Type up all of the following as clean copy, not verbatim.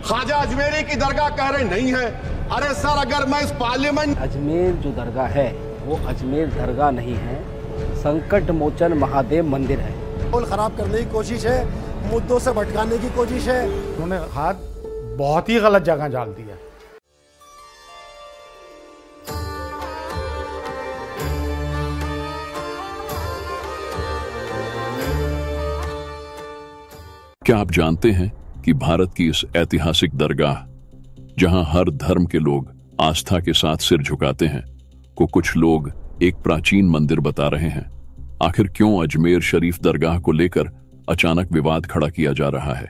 ख्वाजा अजमेरी की दरगाह कह रहे नहीं है। अरे सर, अगर मैं इस पार्लियामेंट अजमेर जो दरगाह है वो अजमेर दरगाह नहीं है, संकट मोचन महादेव मंदिर है। माहौल खराब करने की कोशिश है, मुद्दों से भटकाने की कोशिश है। उन्होंने हाथ बहुत ही गलत जगह डाल दिया। क्या आप जानते हैं कि भारत की इस ऐतिहासिक दरगाह, जहां हर धर्म के लोग आस्था के साथ सिर झुकाते हैं, को कुछ लोग एक प्राचीन मंदिर बता रहे हैं। आखिर क्यों अजमेर शरीफ दरगाह को लेकर अचानक विवाद खड़ा किया जा रहा है?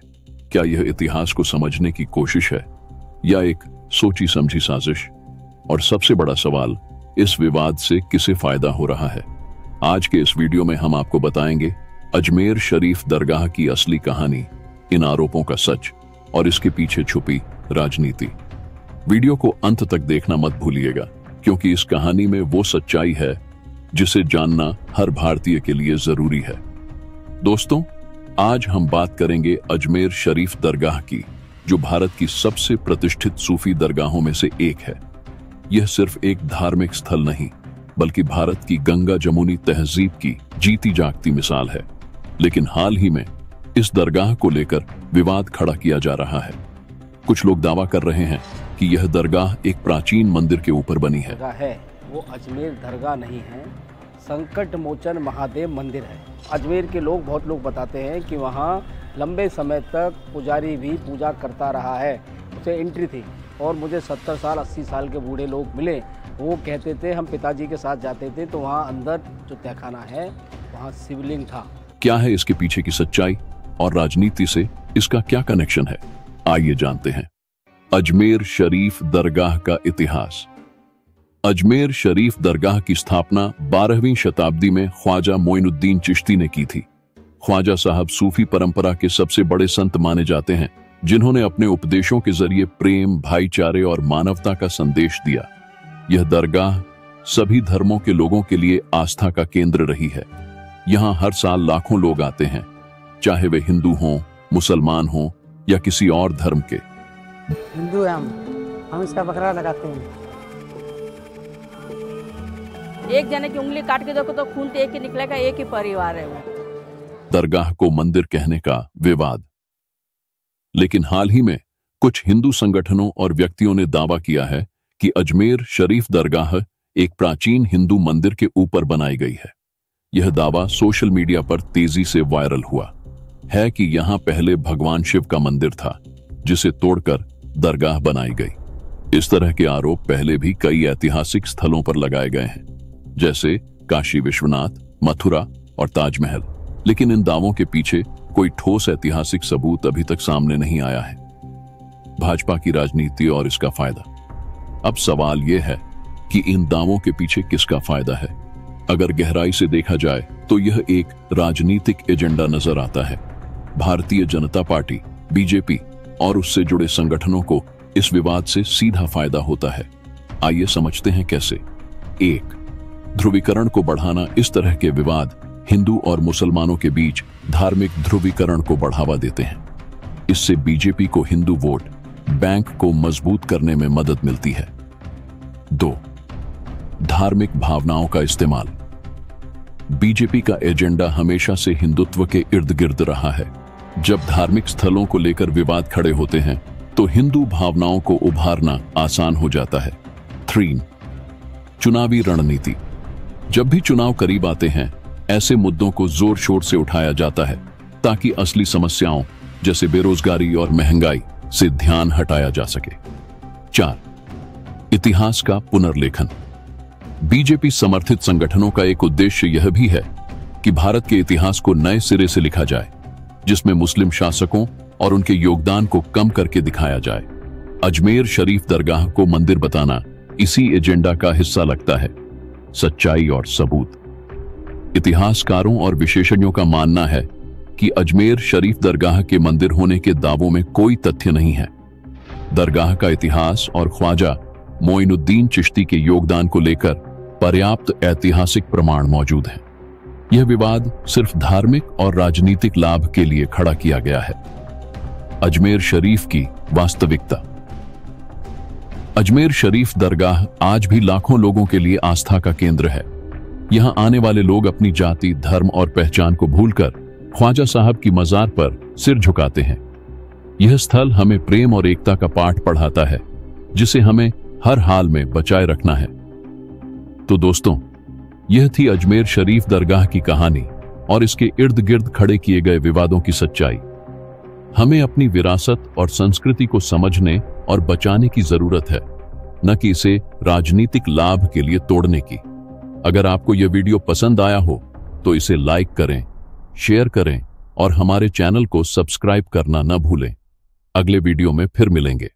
क्या यह इतिहास को समझने की कोशिश है या एक सोची समझी साजिश? और सबसे बड़ा सवाल, इस विवाद से किसे फायदा हो रहा है? आज के इस वीडियो में हम आपको बताएंगे अजमेर शरीफ दरगाह की असली कहानी, इन आरोपों का सच और इसके पीछे छुपी राजनीति। वीडियो को अंत तक देखना मत भूलिएगा, क्योंकि इस कहानी में वो सच्चाई है जिसे जानना हर भारतीय के लिए जरूरी है। दोस्तों, आज हम बात करेंगे अजमेर शरीफ दरगाह की, जो भारत की सबसे प्रतिष्ठित सूफी दरगाहों में से एक है। यह सिर्फ एक धार्मिक स्थल नहीं, बल्कि भारत की गंगा जमुनी तहजीब की जीती जागती मिसाल है। लेकिन हाल ही में इस दरगाह को लेकर विवाद खड़ा किया जा रहा है। कुछ लोग दावा कर रहे हैं कि यह दरगाह एक प्राचीन मंदिर के ऊपर बनी है। वो अजमेर दरगाह नहीं है, संकट मोचन महादेव मंदिर है। अजमेर के लोग, बहुत लोग बताते हैं कि वहाँ लंबे समय तक पुजारी भी पूजा करता रहा है, उसे एंट्री थी। और मुझे 70 साल 80 साल के बूढ़े लोग मिले, वो कहते थे हम पिताजी के साथ जाते थे तो वहाँ अंदर जो तहखाना है वहाँ शिवलिंग था। क्या है इसके पीछे की सच्चाई और राजनीति से इसका क्या कनेक्शन है? आइए जानते हैं। अजमेर शरीफ दरगाह का इतिहास। अजमेर शरीफ दरगाह की स्थापना 12वीं शताब्दी में ख्वाजा मोइनुद्दीन चिश्ती ने की थी। ख्वाजा साहब सूफी परंपरा के सबसे बड़े संत माने जाते हैं, जिन्होंने अपने उपदेशों के जरिए प्रेम, भाईचारे और मानवता का संदेश दिया। यह दरगाह सभी धर्मों के लोगों के लिए आस्था का केंद्र रही है। यहाँ हर साल लाखों लोग आते हैं, चाहे वे हिंदू हों, मुसलमान हों या किसी और धर्म के। हिंदू हैं हम इसका बकरा लगाते हैं। एक जने की उंगली काट के देखो तो खून तो एक ही निकलेगा, एक ही परिवार है वो। दरगाह को मंदिर कहने का विवाद। लेकिन हाल ही में कुछ हिंदू संगठनों और व्यक्तियों ने दावा किया है कि अजमेर शरीफ दरगाह एक प्राचीन हिंदू मंदिर के ऊपर बनाई गई है। यह दावा सोशल मीडिया पर तेजी से वायरल हुआ है कि यहाँ पहले भगवान शिव का मंदिर था, जिसे तोड़कर दरगाह बनाई गई। इस तरह के आरोप पहले भी कई ऐतिहासिक स्थलों पर लगाए गए हैं, जैसे काशी विश्वनाथ, मथुरा और ताजमहल। लेकिन इन दावों के पीछे कोई ठोस ऐतिहासिक सबूत अभी तक सामने नहीं आया है। भाजपा की राजनीति और इसका फायदा। अब सवाल यह है कि इन दावों के पीछे किसका फायदा है? अगर गहराई से देखा जाए तो यह एक राजनीतिक एजेंडा नजर आता है। भारतीय जनता पार्टी, बीजेपी और उससे जुड़े संगठनों को इस विवाद से सीधा फायदा होता है। आइए समझते हैं कैसे। 1. ध्रुवीकरण को बढ़ाना। इस तरह के विवाद हिंदू और मुसलमानों के बीच धार्मिक ध्रुवीकरण को बढ़ावा देते हैं। इससे बीजेपी को हिंदू वोट बैंक को मजबूत करने में मदद मिलती है। 2. धार्मिक भावनाओं का इस्तेमाल। बीजेपी का एजेंडा हमेशा से हिंदुत्व के इर्द गिर्द रहा है। जब धार्मिक स्थलों को लेकर विवाद खड़े होते हैं तो हिंदू भावनाओं को उभारना आसान हो जाता है। 3. चुनावी रणनीति। जब भी चुनाव करीब आते हैं, ऐसे मुद्दों को जोर शोर से उठाया जाता है ताकि असली समस्याओं जैसे बेरोजगारी और महंगाई से ध्यान हटाया जा सके। 4. इतिहास का पुनर्लेखन। बीजेपी समर्थित संगठनों का एक उद्देश्य यह भी है कि भारत के इतिहास को नए सिरे से लिखा जाए, जिसमें मुस्लिम शासकों और उनके योगदान को कम करके दिखाया जाए। अजमेर शरीफ दरगाह को मंदिर बताना इसी एजेंडा का हिस्सा लगता है। सच्चाई और सबूत। इतिहासकारों और विशेषज्ञों का मानना है कि अजमेर शरीफ दरगाह के मंदिर होने के दावों में कोई तथ्य नहीं है। दरगाह का इतिहास और ख्वाजा मोइनुद्दीन चिश्ती के योगदान को लेकर पर्याप्त ऐतिहासिक प्रमाण मौजूद हैं। यह विवाद सिर्फ धार्मिक और राजनीतिक लाभ के लिए खड़ा किया गया है। अजमेर शरीफ की वास्तविकता। अजमेर शरीफ दरगाह आज भी लाखों लोगों के लिए आस्था का केंद्र है। यहां आने वाले लोग अपनी जाति, धर्म और पहचान को भूलकर ख्वाजा साहब की मजार पर सिर झुकाते हैं। यह स्थल हमें प्रेम और एकता का पाठ पढ़ाता है, जिसे हमें हर हाल में बचाए रखना है। तो दोस्तों, यह थी अजमेर शरीफ दरगाह की कहानी और इसके इर्द गिर्द खड़े किए गए विवादों की सच्चाई। हमें अपनी विरासत और संस्कृति को समझने और बचाने की जरूरत है, न कि इसे राजनीतिक लाभ के लिए तोड़ने की। अगर आपको यह वीडियो पसंद आया हो तो इसे लाइक करें, शेयर करें और हमारे चैनल को सब्सक्राइब करना न भूलें। अगले वीडियो में फिर मिलेंगे।